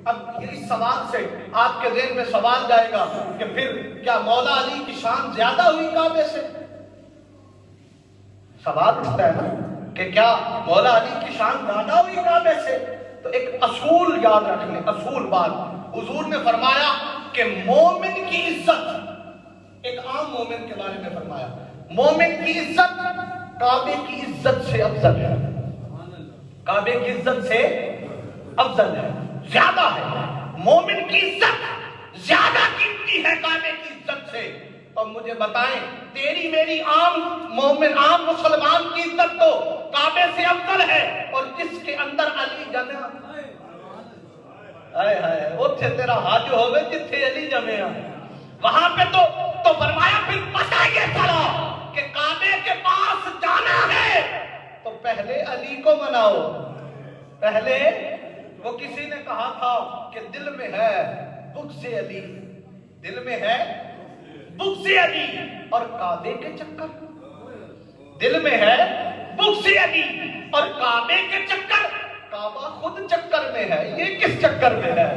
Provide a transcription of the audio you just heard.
अब इस सवाल से आपके ज़हन में सवाल जाएगा कि फिर क्या मौला अली की शान ज्यादा हुई काबे से? सवाल उठता है ना कि क्या मौला अली की शान ज्यादा हुई काबे से? तो एक असूल याद रख लें, असूल बात। हुजूर ने फरमाया कि मोमिन की इज्जत, एक आम मोमिन के बारे में फरमाया, मोमिन की इज्जत काबे की इज्जत से अफजल है। काबे की इज्जत से अफजल है, ज्यादा है। मोमिन की इज्जत ज्यादा कीमती है काबे की इज्जत से। तो मुझे बताएं, तेरी मेरी आम मोमिन, आम मुसलमान की इज्जत तो काबे से अफजल है, और जिसके अंदर अली जमे, हाय हाय उठे तेरा हाथ हो गए जिथे अली जमे, वहां पे तो फरमाया फिर पता ये चला कि काबे के पास जाना है तो पहले अली को मनाओ। पहले वो किसी ने कहा था कि दिल में है बुग़्ज़ अली, दिल में है बुग़्ज़ अली, और काबे के चक्कर, दिल में है बुग़्ज़ अली और काबे के चक्कर, काबा खुद चक्कर में है, ये किस चक्कर में है?